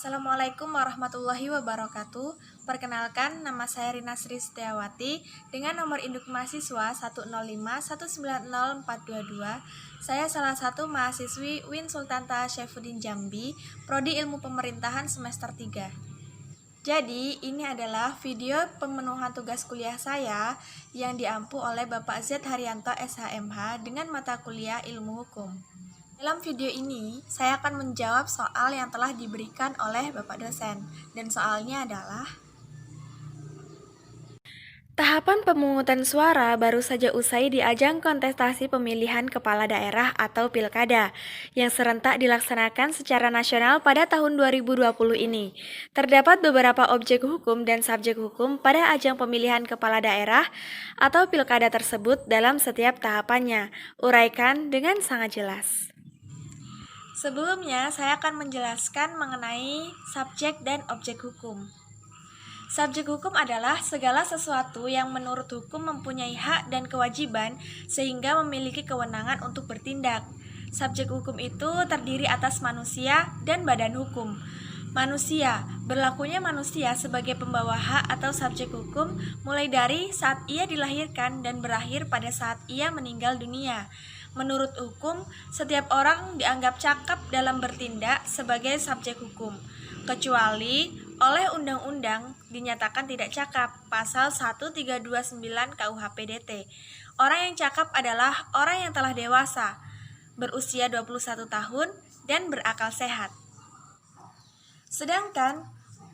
Assalamualaikum warahmatullahi wabarakatuh. Perkenalkan, nama saya Rina Sri Setiawati dengan nomor induk mahasiswa 105190422. Saya salah satu mahasiswi UIN Sultan Taha Syaifuddin Jambi, Prodi Ilmu Pemerintahan semester 3. Jadi, ini adalah video pemenuhan tugas kuliah saya yang diampu oleh Bapak Z Haryanto SHMH dengan mata kuliah Ilmu Hukum. Dalam video ini, saya akan menjawab soal yang telah diberikan oleh Bapak dosen, dan soalnya adalah: tahapan pemungutan suara baru saja usai di ajang kontestasi pemilihan kepala daerah atau pilkada yang serentak dilaksanakan secara nasional pada tahun 2020 ini. Terdapat beberapa objek hukum dan subjek hukum pada ajang pemilihan kepala daerah atau pilkada tersebut dalam setiap tahapannya. Uraikan dengan sangat jelas. Sebelumnya, saya akan menjelaskan mengenai subjek dan objek hukum. Subjek hukum adalah segala sesuatu yang menurut hukum mempunyai hak dan kewajiban sehingga memiliki kewenangan untuk bertindak. Subjek hukum itu terdiri atas manusia dan badan hukum. Manusia, berlakunya manusia sebagai pembawa hak atau subjek hukum mulai dari saat ia dilahirkan dan berakhir pada saat ia meninggal dunia. Menurut hukum, setiap orang dianggap cakap dalam bertindak sebagai subjek hukum, kecuali oleh undang-undang dinyatakan tidak cakap, pasal 1329 KUH PDT. Orang yang cakap adalah orang yang telah dewasa, berusia 21 tahun, dan berakal sehat. Sedangkan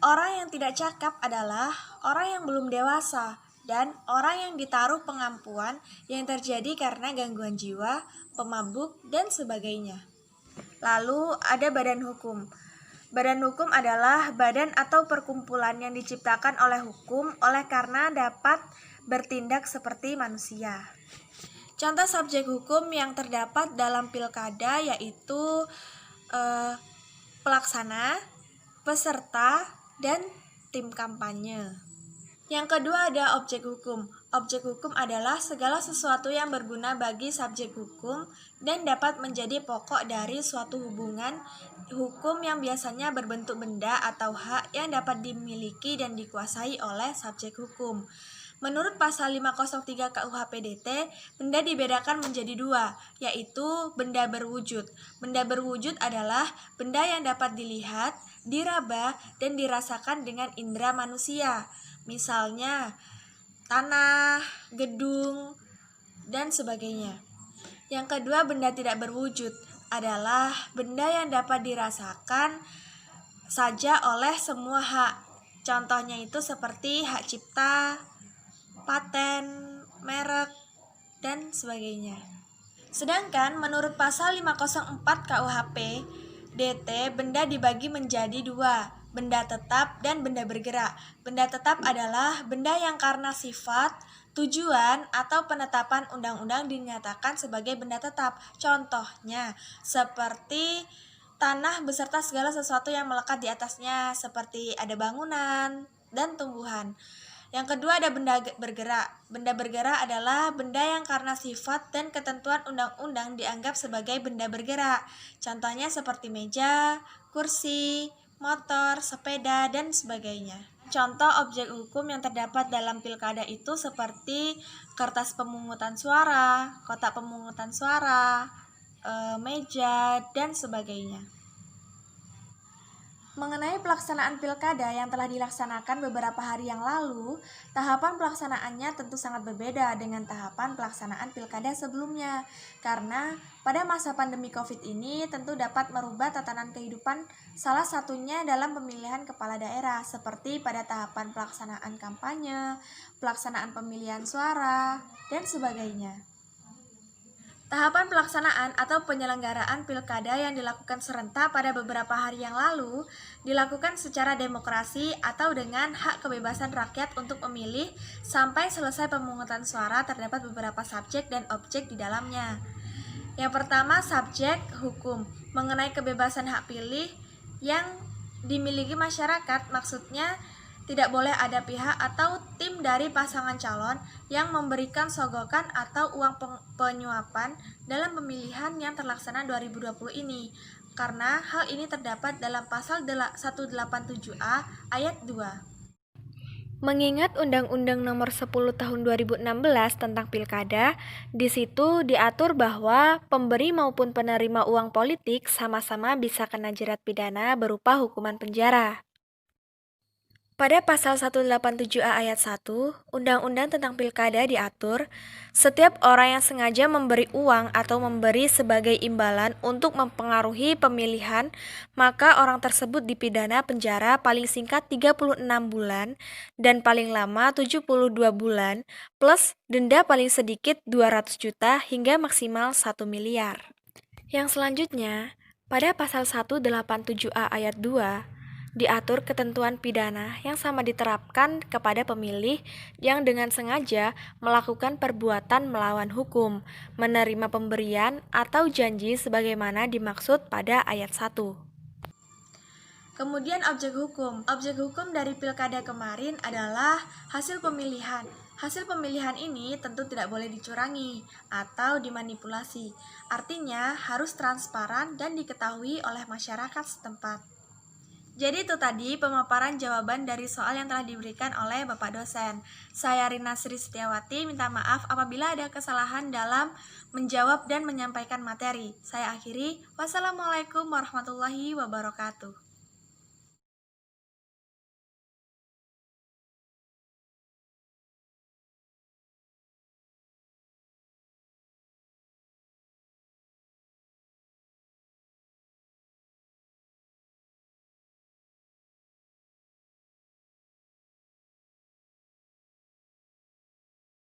orang yang tidak cakap adalah orang yang belum dewasa dan orang yang ditaruh pengampuan yang terjadi karena gangguan jiwa, pemabuk, dan sebagainya. Lalu ada badan hukum. Badan hukum adalah badan atau perkumpulan yang diciptakan oleh hukum oleh karena dapat bertindak seperti manusia. Contoh subjek hukum yang terdapat dalam pilkada yaitu pelaksana, peserta, dan tim kampanye. Yang kedua ada objek hukum. Objek hukum adalah segala sesuatu yang berguna bagi subjek hukum dan dapat menjadi pokok dari suatu hubungan hukum yang biasanya berbentuk benda atau hak yang dapat dimiliki dan dikuasai oleh subjek hukum. Menurut pasal 503 KUH PDT, benda dibedakan menjadi dua, yaitu benda berwujud. Benda berwujud adalah benda yang dapat dilihat, diraba, dan dirasakan dengan indera manusia. Misalnya, tanah, gedung, dan sebagainya. Yang kedua, benda tidak berwujud adalah benda yang dapat dirasakan saja oleh semua hak. Contohnya itu seperti hak cipta, paten, merek, dan sebagainya. Sedangkan menurut pasal 504 KUHP DT, benda dibagi menjadi dua, benda tetap dan benda bergerak. Benda tetap adalah benda yang karena sifat, tujuan, atau penetapan undang-undang dinyatakan sebagai benda tetap. Contohnya seperti tanah beserta segala sesuatu yang melekat di atasnya, seperti ada bangunan dan tumbuhan. Yang kedua ada benda bergerak. Benda bergerak adalah benda yang karena sifat dan ketentuan undang-undang dianggap sebagai benda bergerak. Contohnya seperti meja, kursi, motor, sepeda, dan sebagainya. Contoh objek hukum yang terdapat dalam pilkada itu seperti kertas pemungutan suara, kotak pemungutan suara, meja, dan sebagainya. Mengenai pelaksanaan pilkada yang telah dilaksanakan beberapa hari yang lalu, tahapan pelaksanaannya tentu sangat berbeda dengan tahapan pelaksanaan pilkada sebelumnya. Karena pada masa pandemi COVID ini tentu dapat merubah tatanan kehidupan, salah satunya dalam pemilihan kepala daerah, seperti pada tahapan pelaksanaan kampanye, pelaksanaan pemilihan suara, dan sebagainya. Tahapan pelaksanaan atau penyelenggaraan pilkada yang dilakukan serentak pada beberapa hari yang lalu dilakukan secara demokrasi atau dengan hak kebebasan rakyat untuk memilih sampai selesai pemungutan suara. Terdapat beberapa subjek dan objek di dalamnya. Yang pertama, subjek hukum mengenai kebebasan hak pilih yang dimiliki masyarakat, maksudnya tidak boleh ada pihak atau tim dari pasangan calon yang memberikan sogokan atau uang penyuapan dalam pemilihan yang terlaksana 2020 ini. karena hal ini terdapat dalam pasal 187A ayat 2. Mengingat Undang-Undang Nomor 10 Tahun 2016 tentang Pilkada, di situ diatur bahwa pemberi maupun penerima uang politik sama-sama bisa kena jerat pidana berupa hukuman penjara. Pada pasal 187A ayat 1, Undang-Undang tentang Pilkada diatur, setiap orang yang sengaja memberi uang atau memberi sebagai imbalan untuk mempengaruhi pemilihan, maka orang tersebut dipidana penjara paling singkat 36 bulan dan paling lama 72 bulan, plus denda paling sedikit 200 juta hingga maksimal 1 miliar. Yang selanjutnya, pada pasal 187A ayat 2, diatur ketentuan pidana yang sama diterapkan kepada pemilih yang dengan sengaja melakukan perbuatan melawan hukum, menerima pemberian atau janji sebagaimana dimaksud pada ayat 1. Kemudian objek hukum. Objek hukum dari pilkada kemarin adalah hasil pemilihan. Hasil pemilihan ini tentu tidak boleh dicurangi atau dimanipulasi. Artinya harus transparan dan diketahui oleh masyarakat setempat. Jadi itu tadi pemaparan jawaban dari soal yang telah diberikan oleh Bapak dosen. Saya Rina Sri Setiawati minta maaf apabila ada kesalahan dalam menjawab dan menyampaikan materi. Saya akhiri. Wassalamualaikum warahmatullahi wabarakatuh.